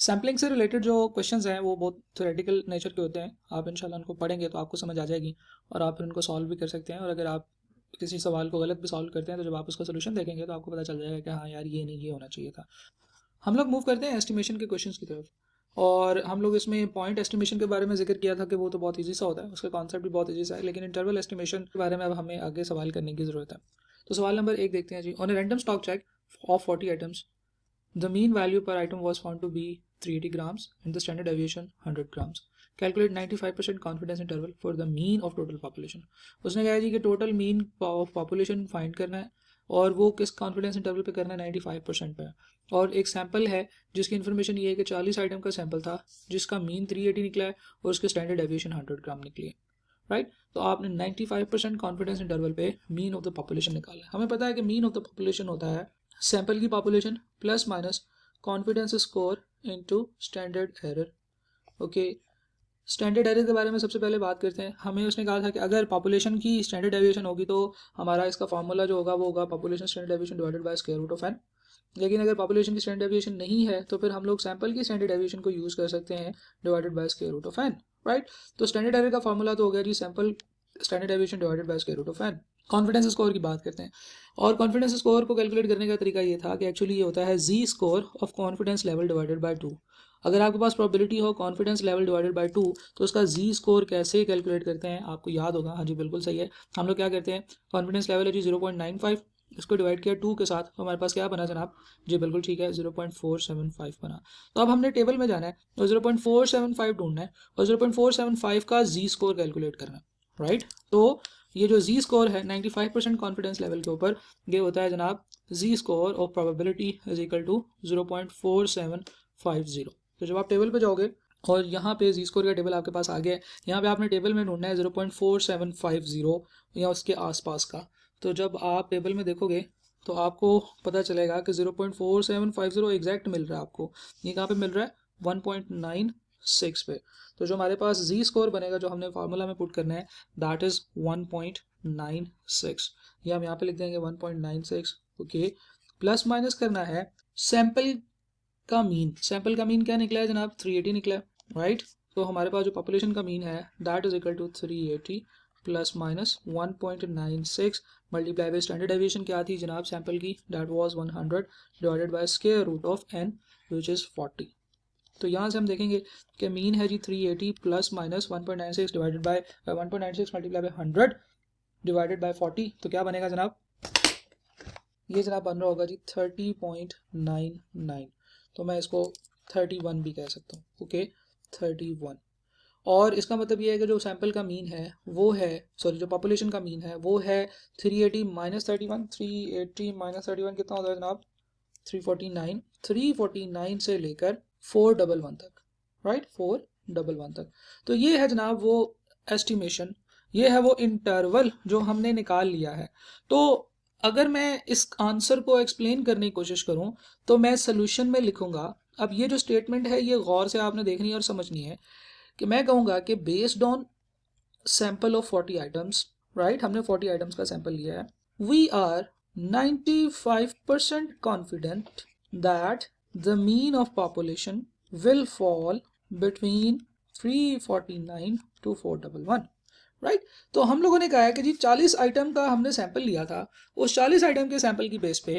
Sampling से related जो questions हैं वो बहुत थ्योरेटिकल नेचर के होते हैं। आप इंशाल्लाह उनको पढ़ेंगे तो आपको समझ आ जाएगी और आप फिर उनको सॉल्व भी कर सकते हैं। और अगर आप किसी सवाल को गलत भी सॉल्व करते हैं तो जब आप उसका सोल्यूशन देखेंगे तो आपको पता चल जाएगा कि हाँ यार ये नहीं, ये होना चाहिए था। हम लोग मूव करते हैं एस्टिमेशन के क्वेश्चंस की तरफ। और हम लोग इसमें पॉइंट एस्टिमेशन के बारे में जिक्र किया था कि वो तो बहुत ईजी सा होता है, उसका कॉन्सेप्ट भी बहुत ईजी सा है। लेकिन इंटरवल एस्टिमेशन के बारे में अब हमें आगे सवाल करने की ज़रूरत है। तो सवाल नंबर 1 देखते हैं जी। On a random stock check of 40 items, the mean value per item was found to be 380 grams and the standard deviation 100 grams. Calculate 95% confidence interval for the mean of total population. उसने कहा जी कि total mean of population find करना है और वो किस confidence interval पे करना है, 95% पे है। और एक सैंपल है जिसकी इन्फॉर्मेशन ये है कि 40 आइटम का सैंपल था जिसका मीन 380 निकला है और उसके स्टैंडर्ड डेविएशन 100 ग्राम निकली है। राइट, तो आपने 95% कॉन्फिडेंस इंटरवल पे मीन ऑफ द पॉपुलेशन निकाला है। हमें पता है कि मीन ऑफ द पॉपुलेशन होता है सैंपल की population plus minus confidence score into standard error. Okay, standard error के बारे में सबसे पहले बात करते हैं। हमें उसने कहा था कि अगर पॉपुलेशन की स्टैंडर्ड डेविएशन होगी तो हमारा इसका फॉर्मूला जो होगा वो होगा population standard deviation divided by square root of N. लेकिन अगर पॉपुलेशन की स्टैंडर्ड डेविएशन नहीं है तो फिर हम लोग सैंपल की स्टैंडर्ड डेविएशन को यूज़ कर सकते हैं divided by square root of N. Right, तो स्टैंडर्ड एरर का फॉर्मूला तो हो गया जी sample standard deviation divided by square root of N. Confidence score की बात करते हैं और कॉन्फिडेंस स्कोर को कैलकुलेट करने का तरीका ये था कि एक्चुअली ये होता है Z score of confidence level divided by 2। अगर आपके पास प्रोबेबिलिटी हो कॉन्फिडेंस लेवल डिवाइडेड बाय 2 तो उसका जी स्कोर कैसे कैलकुलेट करते हैं आपको याद होगा। हाँ जी बिल्कुल सही है। हम लोग क्या करते हैं, कॉन्फिडेंस लेवल है जी 0.95, इसको डिवाइड किया 2 के साथ तो हमारे पास क्या बना जनाब, जी बिल्कुल ठीक है 0.475 बना। तो अब हमने टेबल में जाना है और 0.475 ढूंढना है और 0.475 का जी स्कोर कैलकुलेट करना है। राइट, तो ये जो जी स्कोर है 95% कॉन्फिडेंस लेवल के ऊपर ये होता है जनाब Z score of probability is equal to 0.4750। तो जब आप टेबल पे जाओगे और यहाँ पे जी स्कोर का टेबल आपके पास आ गया है, यहाँ पे आपने टेबल में ढूंढना है 0.4750 या उसके आसपास का। तो जब आप टेबल में देखोगे तो आपको पता चलेगा कि 0.4750 एग्जैक्ट मिल रहा है आपको। ये कहाँ पे मिल रहा है, 1.96 पे। तो जो हमारे पास जी स्कोर बनेगा जो हमने फार्मूला में पुट करना है दैट इज 1.96। ये हम यहाँ पे लिख देंगे 1.96। ओके, प्लस माइनस करना है सैंपल का मीन। सैंपल का मीन क्या निकला है जनाब, 380 निकला है। राइट, तो हमारे पास जो पॉपुलेशन का मीन है that is equal to 380 plus minus 1.96 multiply by standard deviation क्या थी जनाब सैंपल की, that was 100 divided by square root of n which is 40। तो यहाँ से हम देखेंगे कि मीन है जी 380 plus minus 1.96 divided by 1.96 multiply by 100 divided by 40। तो क्या बनेगा जनाब, ये जनाब बन रहा होगा जी 30.99। तो मैं इसको 31 भी कह सकता हूँ। ओके 31। और इसका मतलब ये है कि जो सैंपल का मीन है वो है, सॉरी जो पॉपुलेशन का मीन है वो है 380 माइनस 31। 380 माइनस 31 कितना होता है जनाब, 349। 349 से लेकर 411 तक। राइट, 411 तक। तो ये है जनाब वो एस्टिमेशन, ये है वो इंटरवल जो हमने निकाल लिया है। तो अगर मैं इस आंसर को एक्सप्लेन करने की कोशिश करूं तो मैं सोल्यूशन में लिखूंगा। अब ये जो स्टेटमेंट है ये गौर से आपने देखनी है और समझनी है कि मैं कहूँगा कि based on sample of 40 items, right, हमने 40 आइटम्स का सैंपल लिया है, we are 95% confident that the mean of population will fall between 349 to 411। Right, तो हम लोगों ने कहा है कि जी 40 आइटम का हमने सैंपल लिया था, उस 40 आइटम के सैंपल की बेस पे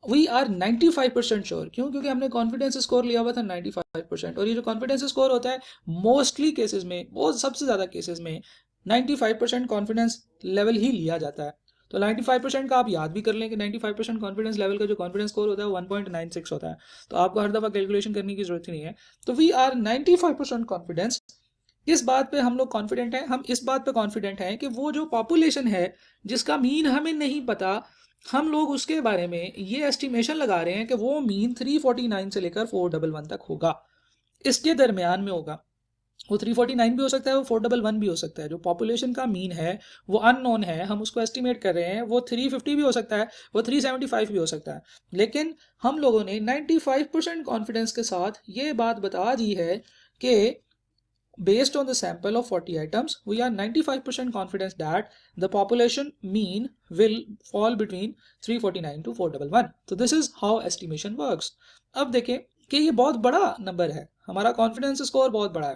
वी आर 95% श्योर। क्यों, क्योंकि हमने कॉन्फिडेंस स्कोर लिया हुआ था 95%। और ये जो कॉन्फिडेंस स्कोर होता है मोस्टली केसेस में, बहुत सबसे ज़्यादा केसेस में 95% कॉन्फिडेंस लेवल ही लिया जाता है। तो 95% का आप याद भी कर लें कि 95% कॉन्फिडेंस लेवल का जो कॉन्फिडेंस स्कोर होता है 1.96 होता है। तो आपको हर दफ़ा कैलकुलेशन करने की जरूरत ही नहीं है। तो वी आर 95% कॉन्फिडेंस। इस बात पे हम लोग कॉन्फिडेंट हैं, हम इस बात पे कॉन्फिडेंट हैं कि वो जो पॉपुलेशन है जिसका मीन हमें नहीं पता, हम लोग उसके बारे में ये एस्टिमेशन लगा रहे हैं कि वो मीन 349 से लेकर 411 तक होगा, इसके दरमियान में होगा। वो 349 भी हो सकता है, वो 411 भी हो सकता है। जो पॉपुलेशन का मीन है वो अननोन है, हम उसको एस्टिमेट कर रहे हैं। वो 350 भी हो सकता है, वो 375 भी हो सकता है। लेकिन हम लोगों ने 95% कॉन्फिडेंस के साथ ये बात बता दी है कि based on the sample of 40 items, we are 95% confident that the population mean will fall between 349 to 411. So this is how estimation works. अब देखें कि ये बहुत बड़ा नंबर है, हमारा कॉन्फिडेंस स्कोर बहुत बड़ा है।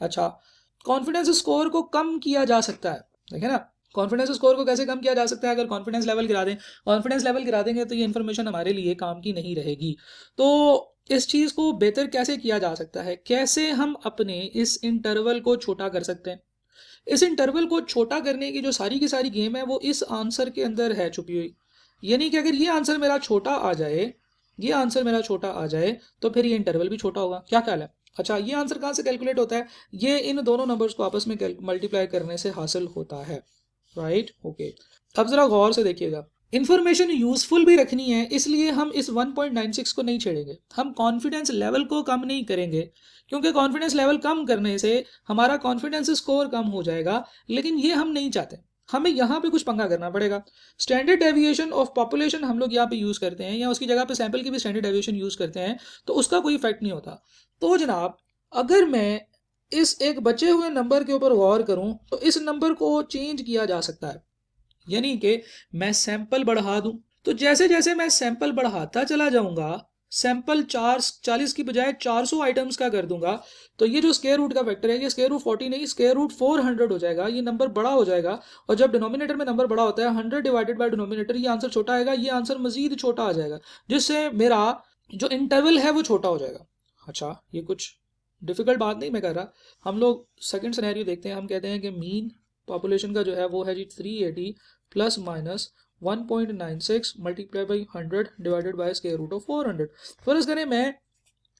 अच्छा, कॉन्फिडेंस स्कोर को कम किया जा सकता है, देखें ना, कॉन्फिडेंस स्कोर को कैसे कम किया जा सकता है? अगर कॉन्फिडेंस लेवल गिरा दें, कॉन्फिडेंस लेवल गिरा देंगे तो ये इन्फॉर्मेशन हमारे लिए काम की नहीं रहेगी। तो इस चीज़ को बेहतर कैसे किया जा सकता है, कैसे हम अपने इस इंटरवल को छोटा कर सकते हैं? इस इंटरवल को छोटा करने की जो सारी की सारी गेम है वो इस आंसर के अंदर है छुपी हुई। यानी कि अगर ये आंसर मेरा छोटा आ जाए, ये आंसर मेरा छोटा आ जाए, तो फिर ये इंटरवल भी छोटा होगा। क्या ख्याल है? अच्छा, ये आंसर कहाँ से कैलकुलेट होता है? ये इन दोनों नंबर्स को आपस में मल्टीप्लाई करने से हासिल होता है, राइट? ओके, अब जरा गौर से देखिएगा, इन्फॉर्मेशन यूजफुल भी रखनी है, इसलिए हम इस 1.96 को नहीं छेड़ेंगे, हम कॉन्फिडेंस लेवल को कम नहीं करेंगे, क्योंकि कॉन्फिडेंस लेवल कम करने से हमारा कॉन्फिडेंस स्कोर कम हो जाएगा, लेकिन ये हम नहीं चाहते। हमें यहाँ पे कुछ पंगा करना पड़ेगा। स्टैंडर्ड डेविएशन ऑफ पॉपुलेशन हम लोग यहाँ पे यूज़ करते हैं, या उसकी जगह पे सैंपल की भी स्टैंडर्ड डेविएशन यूज़ करते हैं, तो उसका कोई इफेक्ट नहीं होता। तो जनाब, अगर मैं इस एक बचे हुए नंबर के ऊपर गौर करूं तो इस नंबर को चेंज किया जा सकता है, यानी कि मैं सैंपल बढ़ा दूं। तो जैसे जैसे मैं सैंपल बढ़ाता चला जाऊंगा, सैंपल 40 की बजाय 400 आइटम्स का कर दूंगा, तो ये जो स्क्वायर रूट का फैक्टर है, ये स्क्वायर रूट 40 नहीं, स्क्वायर रूट 400 हो जाएगा। ये नंबर बड़ा हो जाएगा, और जब डिनोमिनेटर में नंबर बड़ा होता है, 100 डिवाइडेड बाय डिनोमिनेटर, ये आंसर छोटा आएगा, ये आंसर मजीद छोटा आ जाएगा, जिससे मेरा जो इंटरवल है वो छोटा हो जाएगा। अच्छा, ये कुछ डिफिकल्ट बात नहीं मैं कर रहा। हम लोग सेकंड सिनेरियो देखते हैं। हम कहते हैं कि मीन पॉपुलेशन का जो है वो है जी 380 plus minus 1.96 multiply by 100 divided by square root of 400। फर्ज करें मैं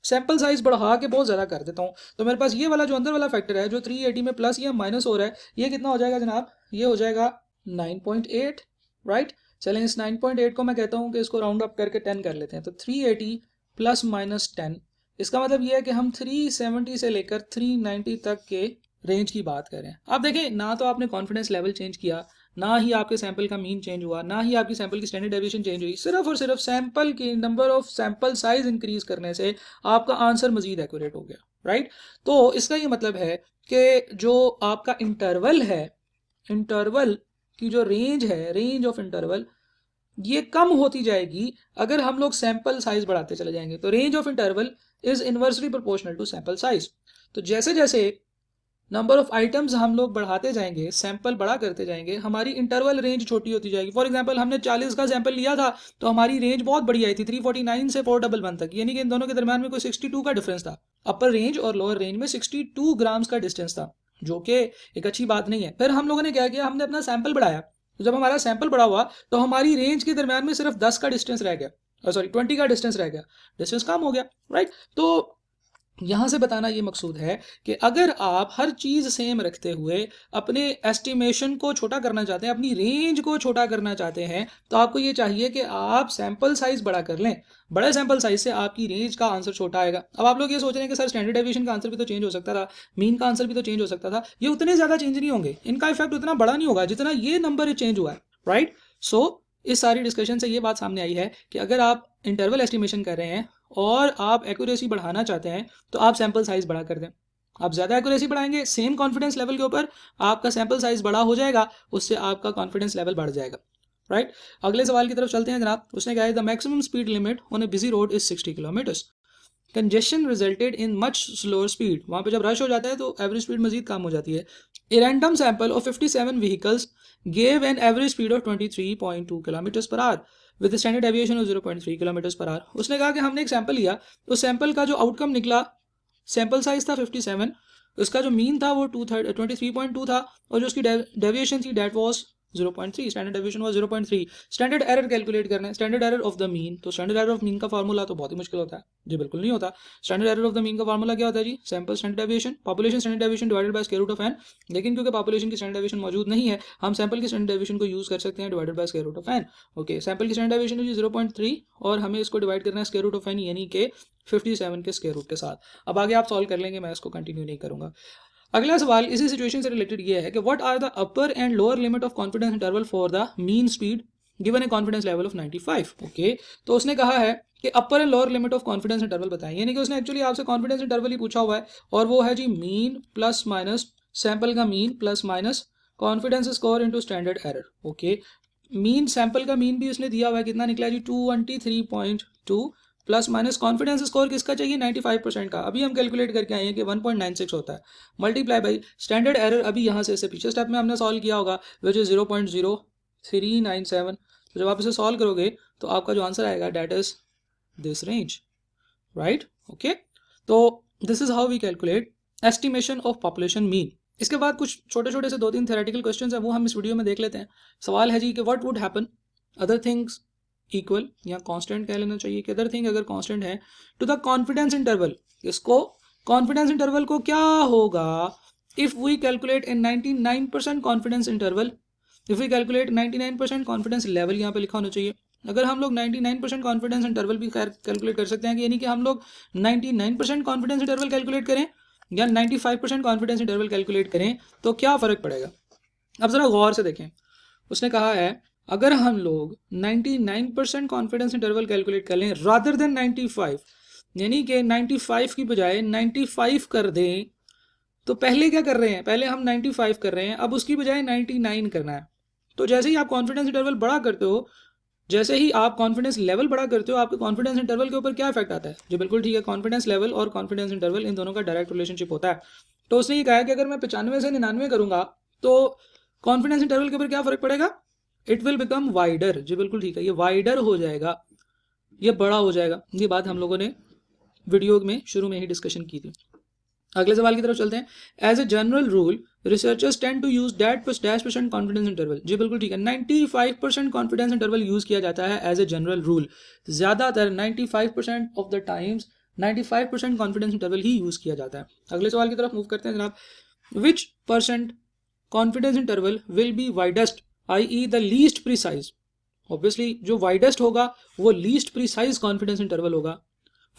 सैंपल साइज बढ़ा के बहुत ज़्यादा कर देता हूँ, तो मेरे पास ये वाला जो अंदर वाला फैक्टर है, जो 380 में प्लस या माइनस हो रहा है, ये कितना हो जाएगा जनाब? ये हो जाएगा 9.8, राइट? चलें, इस 9.8 को मैं कहता हूँ कि इसको राउंड अप करके 10 कर लेते हैं। तो 380 प्लस माइनस 10, इसका मतलब ये है कि हम 370 से लेकर 390 तक के रेंज की बात करें। आप देखें, ना तो आपने कॉन्फिडेंस लेवल चेंज किया, ना ही आपके सैंपल का मीन चेंज हुआ, ना ही आपकी सैंपल की स्टैंडर्ड डेविएशन चेंज हुई। सिर्फ और सिर्फ सैंपल की number of sample size increase करने से आपका आंसर मजीद एक्यूरेट हो गया, राइट? तो इसका ये मतलब है कि जो आपका इंटरवल है, इंटरवल की जो रेंज है, रेंज ऑफ इंटरवल, ये कम होती जाएगी अगर हम लोग सैंपल साइज बढ़ाते चले जाएंगे। तो range of interval is inversely proportional to sample size. तो जैसे जैसे नंबर ऑफ आइटम्स हम लोग बढ़ाते जाएंगे, सैंपल बड़ा करते जाएंगे, हमारी इंटरवल रेंज छोटी होती जाएगी। फॉर एग्जांपल, हमने 40 का सैंपल लिया था तो हमारी रेंज बहुत बड़ी आई थी, 349 से 411 तक, यानी कि इन दोनों के दरम्यान में कोई 62 का डिफरेंस था। अपर रेंज और लोअर रेंज में 62 ग्राम्स का डिस्टेंस था, जो कि एक अच्छी बात नहीं है। फिर हम लोगों ने क्या किया, हमने अपना सैंपल बढ़ाया। तो जब हमारा सैंपल बड़ा हुआ तो हमारी रेंज के दरम्यान में सिर्फ 10 का डिस्टेंस रह गया, सॉरी 20 का डिस्टेंस रह गया, डिस्टेंस कम हो गया, राइट? तो यहाँ से बताना ये मकसूद है कि अगर आप हर चीज़ सेम रखते हुए अपने एस्टिमेशन को छोटा करना चाहते हैं, अपनी रेंज को छोटा करना चाहते हैं, तो आपको ये चाहिए कि आप सैंपल साइज बड़ा कर लें। बड़े सैंपल साइज से आपकी रेंज का आंसर छोटा आएगा। अब आप लोग ये सोच रहे हैं कि सर स्टैंडर्ड डेविएशन का आंसर भी तो चेंज हो सकता था, मीन का आंसर भी तो चेंज हो सकता था। ये उतने ज़्यादा चेंज नहीं होंगे, इनका इफेक्ट उतना बड़ा नहीं होगा जितना ये नंबर चेंज हुआ है, राइट? सो इस सारी डिस्कशन से ये बात सामने आई है कि अगर आप इंटरवल एस्टिमेशन कर रहे हैं और आप एक्यूरेसी बढ़ाना चाहते हैं, तो आप सैंपल साइज बड़ा कर दें। आप ज़्यादा एक्यूरेसी बढ़ाएंगे, सेम कॉन्फिडेंस लेवल के ऊपर आपका सैंपल साइज बड़ा हो जाएगा, उससे आपका कॉन्फिडेंस लेवल बढ़ जाएगा, राइट? अगले सवाल की तरफ चलते हैं जनाब। उसने कहा है the maximum speed limit on A busy road is 60 kilometres. Congestion resulted in much slower speed. वहाँ पे जब रश हो जाता है तो एवरेज स्पीड मजीद कम हो जाती है। A random sample of 57 vehicles gave an average speed of 23.2 kilometres per hour with standard deviation of 0.3 kilometres per hour. उसने कहा कि हमने एक सैंपल लिया, उस सैंपल का जो आउटकम निकला, सैंपल साइज था 57, उसका जो मीन था वो 23.2 था, और जो उसकी डेविएशन थी that was 0.3, standard deviation was 0.3। Standard error calculate करना है, standard error of the mean. तो स्टैंडर्ड एरर ऑफ मीन का फार्मूला तो बहुत ही मुश्किल होता है जी, बिल्कुल नहीं होता। Standard error of the mean का फार्मूला क्या होता है जी? Sample standard deviation, population standard deviation divided by square root of N. लेकिन क्योंकि पॉपुलेशन की स्टैंडर्ड डेविएशन मौजूद नहीं है, हम सैंपल की स्टैंडर्ड डेविएशन को यूज कर सकते हैं, divided by square root of n. Okay, sample की स्टैंडर्ड डेविएशन है 0.3 और हमें इसको डिवाइड करना है स्क्वायर रूट ऑफ एन, यानी कि 57 के स्क्वायर रूट के साथ। अब आगे आप सॉल्व कर लेंगे, मैं इसको कंटिन्यू नहीं करूंगा। अगला सवाल इसी सिचुएशन से रिलेटेड ये है कि what are the upper and lower limit of confidence interval for the mean speed given a confidence level of 95। Okay, तो उसने कहा है कि upper and lower limit of confidence interval बताएं, यानी कि उसने एक्चुअली आपसे कॉन्फिडेंस इंटरवल ही पूछा हुआ है, और वो है G mean plus minus sample का mean plus minus confidence score into standard error. Okay, mean sample का मीन भी उसने दिया हुआ है, कितना निकला जी? 223.2 प्लस माइनस कॉन्फिडेंस स्कोर किसका चाहिए 95% का, अभी हम कैलकुलेट करके आए हैं कि 1.96 होता है, मल्टीप्लाई बाई स्टैंडर्ड एरर, अभी यहाँ से इसे पीछे स्टेप में हमने सॉल्व किया होगा विच इज 0.0397। तो जब आप इसे सॉल्व करोगे तो आपका जो आंसर आएगा that is this range, right. Okay, तो this is how we calculate estimation of population mean. इसके बाद कुछ छोटे छोटे से 2-3 थ्योरेटिकल क्वेश्चंस हैं, वो हम इस वीडियो में देख लेते हैं। सवाल है जी कि what would happen other things equal या कांस्टेंट कह लेना चाहिए कि अदर थिंग अगर कांस्टेंट है टू द कॉन्फिडेंस इंटरवल, इसको कॉन्फिडेंस इंटरवल को क्या होगा if we calculate in 99% confidence interval, if we calculate 99% confidence level, यहाँ पे लिखा होना चाहिए। अगर हम लोग 99% कॉन्फिडेंस इंटरवल भी कैलकुलेट कर सकते हैं कि यानी कि हम लोग 99% कॉन्फिडेंस इंटरवल कैलकुलेट करें या 95% कॉन्फिडेंस इंटरवल कैलकुलेट करें तो क्या फ़र्क पड़ेगा। अब ज़रा गौर से देखें, उसने कहा है अगर हम लोग 99% कॉन्फिडेंस इंटरवल कैलकुलेट कर लें रादर देन 95, यानी कि 95 की बजाय 95 कर दें, तो पहले क्या कर रहे हैं, पहले हम 95 कर रहे हैं, अब उसकी बजाय 99 करना है। तो जैसे ही आप कॉन्फिडेंस इंटरवल बड़ा करते हो, जैसे ही आप कॉन्फिडेंस लेवल बड़ा करते हो, आपके कॉन्फिडेंस इंटरवल के ऊपर क्या इफेक्ट आता है, जो बिल्कुल ठीक है, कॉन्फिडेंस लेवल और कॉन्फिडेंस इंटरवल इन दोनों का डायरेक्ट रिलेशनशिप होता है। तो उसने ये कहा कि अगर मैं 95 से 99 करूंगा तो कॉन्फिडेंस इंटरवल के ऊपर क्या फर्क पड़ेगा, इट विल बिकम वाइडर। जी बिल्कुल ठीक है, ये वाइडर हो जाएगा, ये बड़ा हो जाएगा। ये बात हम लोगों ने वीडियो में शुरू में ही डिस्कशन की थी। अगले सवाल की तरफ चलते हैं। As a general rule researchers tend to use %% confidence interval. जी बिल्कुल ठीक है, 95% कॉन्फिडेंस इंटरवल यूज किया जाता है एज ए जनरल रूल। ज़्यादातर 95% of the times 95% confidence interval he use किया जाता है। अगले सवाल की तरफ मूव करते हैं जनाब। विच % confidence interval will be widest i.e. The least precise. Obviously जो वाइडेस्ट होगा वो लीस्ट प्रिसाइज कॉन्फिडेंस इंटरवल होगा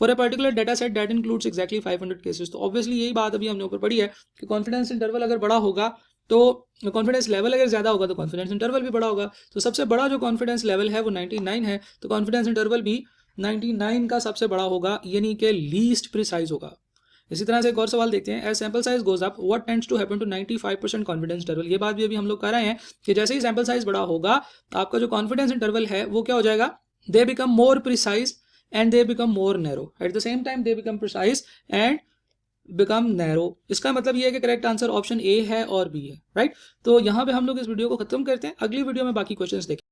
for a particular data set that includes exactly 500 cases. तो ऑब्वियसली यही बात अभी हमने ऊपर पढ़ी है कि कॉन्फिडेंस इंटरवल अगर बड़ा होगा तो कॉन्फिडेंस लेवल अगर ज़्यादा होगा तो कॉन्फिडेंस इंटरवल भी बड़ा होगा। तो सबसे बड़ा जो कॉन्फिडेंस लेवल है वो 99 है, तो कॉन्फिडेंस इंटरवल भी 99 का सबसे बड़ा होगा, यानी कि लीस्ट प्रिसाइज होगा। इसी तरह से एक और सवाल देखते हैं। As sample size goes up what tends to happen to 95% confidence interval. ये बात भी अभी हम लोग कर रहे हैं कि जैसे ही सैम्पल साइज बड़ा होगा आपका जो कॉन्फिडेंस इंटरवल है वो क्या हो जाएगा, they become more precise and they become more narrow. At the same time they become precise and become narrow. इसका मतलब ये है कि करेक्ट आंसर ऑप्शन ए है और बी है, राइट। तो यहाँ पे हम लोग इस वीडियो को खत्म करते हैं, अगली वीडियो में बाकी क्वेश्चंस देखें।